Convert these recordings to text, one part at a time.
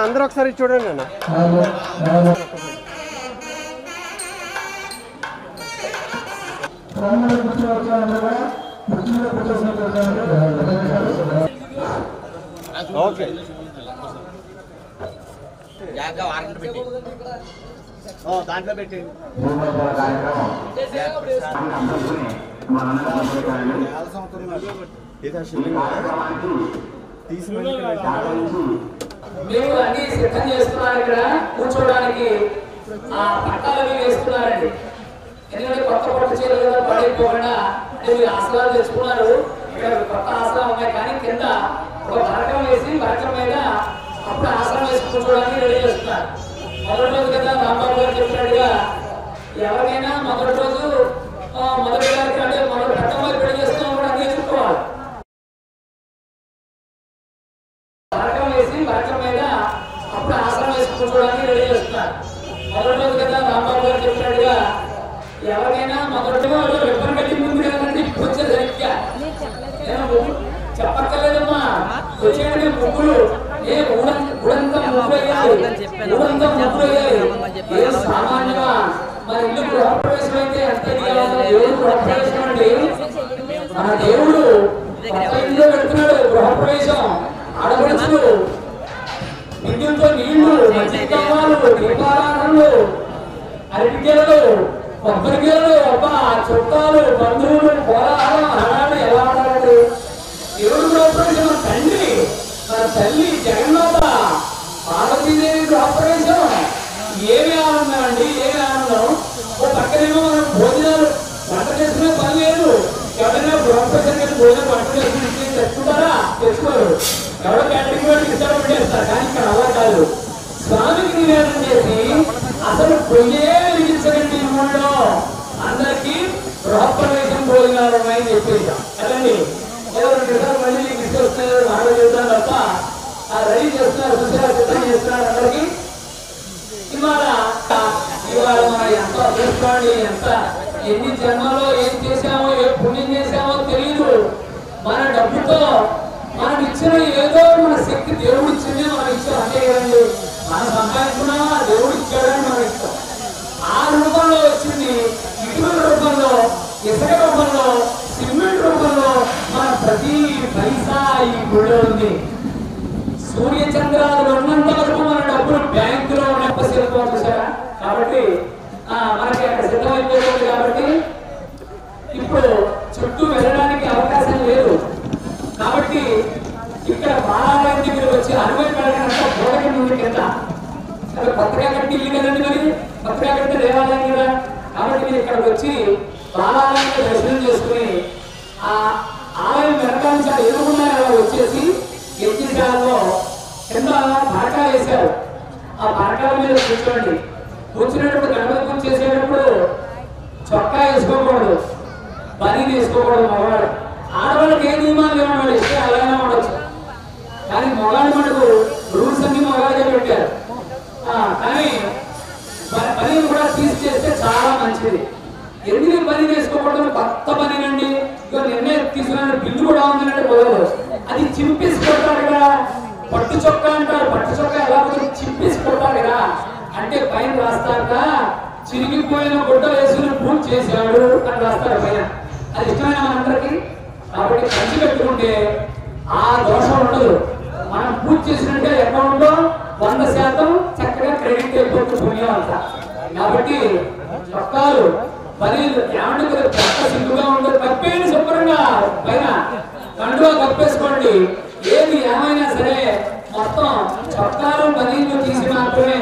అందరూ ఒకసారి చూడండి అన్న. ఓకే దాంట్లో పెట్టండి. మేము అన్ని సిద్ధం చేస్తున్నారు. ఇక్కడ కూర్చోడానికి ఆ పట్టాలు వేస్తున్నారండి. ఎందుకంటే కొత్త కొత్త చీరలు కదా పడైపోకుండా మీరు ఆసనాలు తెచ్చుకున్నారు. ఇక్కడ కొత్త ఆసనాలు ఉన్నాయి కానీ కింద ఒక బరకం వేసి బరకం మీద అప్పుడు ఆసనం వేసి కూర్చోడానికి రెడీ చేస్తున్నారు. మొదటి రోజు కదా రాంబాబు గారు చెప్పినట్టుగా ఎవరికైనా మొదటి రోజు మొదటి గారికి అంటే మొదటి పట్టం మీద పెళ్లి చేస్తున్నాం కూడా అన్ని చూసుకోవాలి. బరకం వేసి బరకం మీద అప్పుడు ఆసనం వేసి కూర్చోడానికి రెడీ చేస్తున్నారు. మొదటి రోజు కదా రాంబాబు గారు చెప్పినట్టుగా ఎవరికైనా మొదటి రిబ్బన్ కట్టి ముందు కదండి వచ్చే సరిగ్గా చెప్పక్కర్లేదమ్మా. వచ్చేయండి ముగ్గులు సామాన్యంగా మన ఇల్లు గృహప్రవేశం అయితే ఎంత దేవుడు గృహప్రవేశం అండి. మన దేవుడు ఇంట్లో పెడుతున్నాడు గృహప్రవేశం. ఆడపడుచులు విద్యుత్తో నీళ్లు మధ్యకాలు దీపారాధనలు అరటికేలు కొబ్బరికేలు అబ్బా చుట్టాలు బంధువులు పోరాటం అలాంటి ఎలా ఉండాలండి. దేవుడు గృహప్రవేశం మన తండ్రి మన తల్లి జగన్మాత పార్వతీదేవి గృహప్రవేశం. ఏమి ఆనందం అండి, ఏమి ఆనందం. ఓ పక్కనేమో మనం భోజనాలు వంట చేసుకునే పని లేదు. ఎవరైనా గృహప్రవేశం భోజనం వంట చేసుకుని తెచ్చుకుంటారా? తెచ్చుకోరు. ఎవరో క్యాటరింగ్ వాడికి ఇస్తారో పెట్టేస్తారు. కానీ ఇక్కడ అలా కాదు. స్వామికి నివేదన చేసి అసలు పొయ్యే విధించకండి. ఊళ్ళో అందరికీ గృహప్రవేశం భోజనాలు ఉన్నాయని చెప్పేసాం కదండి. ఏదో 2 నిమిషాలు మళ్ళీ మీకు ఇష్టం వస్తున్నారు మాటలు చెబుతాను తప్ప రెడీ చేస్తున్నారు, చూసారా, సిద్ధం చేస్తున్నారు అందరికి. ఇవాళ మనం ఎంత అదృష్టాన్ని ఎంత ఎన్ని జన్మలో ఏం చేశామో ఏ పుణ్యం చేశామో తెలియదు. మన డబ్బుతో మనం ఇచ్చిన ఏదో మన శక్తి దేవుడు ఇచ్చింది మనం ఇచ్చాం అంతే కదండి. మనం సంపాదించుకున్నామా దేవుడు ఇచ్చాడని మనం ఇస్తాం. ఆ రూపంలో వచ్చింది ఇటుకల రూపంలో, ఇసుక రూపంలో, సిమెంట్ రూపంలో మన ప్రతి పైసా ఈ గుడిలో ఉంది. సూర్య చంద్రాలు ఉన్నంత వరకు మన డబ్బులు బ్యాంకులో చూసారా. కాబట్టి మనకి అక్కడ సిద్ధమైపోతుంది. కాబట్టి ఇప్పుడు చుట్టూ వెళ్ళడానికి అవకాశం లేదు. కాబట్టి ఇక్కడ బాలాలయం దగ్గర వచ్చి అరవై కడగంట బోధక ముందు కింద కొత్తగా కట్టి ఇల్లు కదండి. మరి కొత్తగా కట్టి దేవాలయం కదా. కాబట్టి మీరు ఇక్కడికి వచ్చి బాలాలయంలో దర్శనం చేసుకుని ఆ ఆలయం వెనకాల ఎదురుకుండా వచ్చేసి యజ్ఞశాలలో కింద పరకా వేశారు. ఆ పరకాల మీద కూర్చోండి. కూర్చునేటప్పుడు గణపతి పూజ చేసేటప్పుడు చొక్కా వేసుకోకూడదు, బనీ వేసుకోకూడదు. మగవాడు ఆడవాళ్ళకి ఏ నియమాలు లేవన్నాడు ఇస్తే అలాగే ఉండొచ్చు. కానీ మగాడి మటుకు రూల్స్ అన్ని మగాడే పెట్టారు. కానీ పని కూడా తీసి చేస్తే చాలా మంచిది. ఎందుకు పని వేసుకోకూడదు? కొత్త పనినండి. ఇక నిర్ణయం తీసుకున్న బిల్లు కూడా ఉందంటే కుదరదు. అది చింపేసుకుంటారు కదా. పట్టు చొక్కా అంటారు. పట్టు చొక్కా ఎలా చింపేసుకుంటారు కదా. అంటే పైన రాస్తాక చిరిగిపోయిన గుడ్డ వేసుకుని పూజ చేశాడు అని రాస్తారు పైన. అది ఇష్టమైన మనందరికి. కాబట్టి పంచి పెట్టుకుంటే ఆ దోషం ఉండదు. మనం పూజ చేసినట్టే అకౌంట్ లో 100% చక్కగా క్రెడిట్ అయిపోతుంది పుణ్యం అంతా. కాబట్టి చొక్కాలు పని ఏమంటే చక్క సిగ్గుగా ఉండదు. కప్పేయండి శుభ్రంగా. పైన కండువా కప్పేసుకోండి. ఏది ఏమైనా సరే మొత్తం చొక్కాలు పనీలు తీసి మాత్రమే.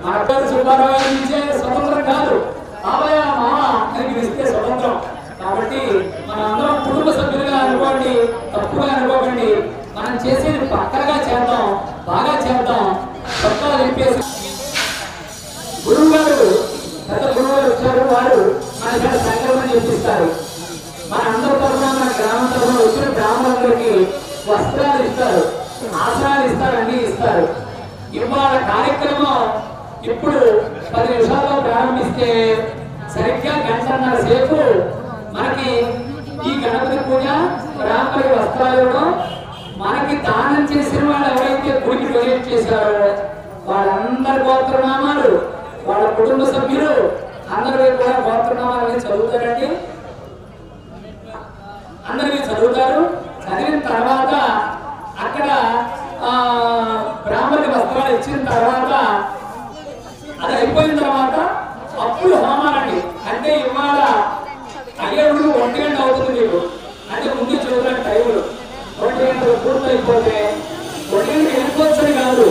మాట్లాడు సుబ్బారావు నుంచే స్వతంత్రం కాదు. బాబాయ్ మామ అని పిలిస్తే స్వతంత్రం. కాబట్టి మనం అందరం కుటుంబ సభ్యులుగా అనుకోండి, తప్పుగా అనుకోకండి. మనం చేసేది పక్కగా చేద్దాం, బాగా చేద్దాం. చొక్కాలు నింపేసి గురువు గారు పెద్ద గురువు గారు వచ్చారు. వారు మన ఇక్కడ సంకల్పం చేపిస్తారు. మన అందరి తరఫున మన గ్రామం తరఫున వచ్చిన గ్రామాలందరికీ వస్త్రాలు ఇస్తారు, ఆసనాలు ఇస్తారు, అన్ని ఇస్తారు. ఇవాళ కార్యక్రమం ఇప్పుడు 10 నిమిషాల్లో ప్రారంభిస్తే సరిగ్గా 1.5 సేపు మనకి ఈ గణపతి పూజ, రామపల్లి వస్త్రాలు ఇవ్వడం, మనకి దానం చేసిన వాళ్ళు ఎవరైతే గుడికి డొనేట్ చేశారో వాళ్ళందరి గోత్రనామాలు, వాళ్ళ కుటుంబ సభ్యులు అందరూ కూడా గోత్రనామాలని చదువుతారండి. అందరికీ చదువుతారు. చదివిన తర్వాత అక్కడ బ్రాహ్మణుడి వస్త్రాలు ఇచ్చిన తర్వాత అది అయిపోయిన తర్వాత అప్పుడు హోమాలండి. అంటే ఇవాళ అయ్యేప్పుడు 1 గంట అవుతుంది మీకు, అంటే ముందు చూడాలి టైములు 1 గంటలు పూర్తయిపోతే 1 గంటకి వెళ్ళిపోవచ్చని కాదు,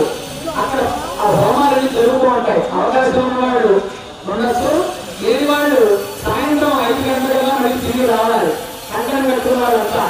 అక్కడ ఆ హోమాలన్నీ జరుగుతూ ఉంటాయి. అవకాశం ఉన్నవాళ్ళు ఉండొచ్చు, లేని వాళ్ళు సాయంత్రం 5 గంటలుగా మళ్ళీ తిరిగి రావాలి. కంకణం కట్టుకున్న వాళ్ళంతా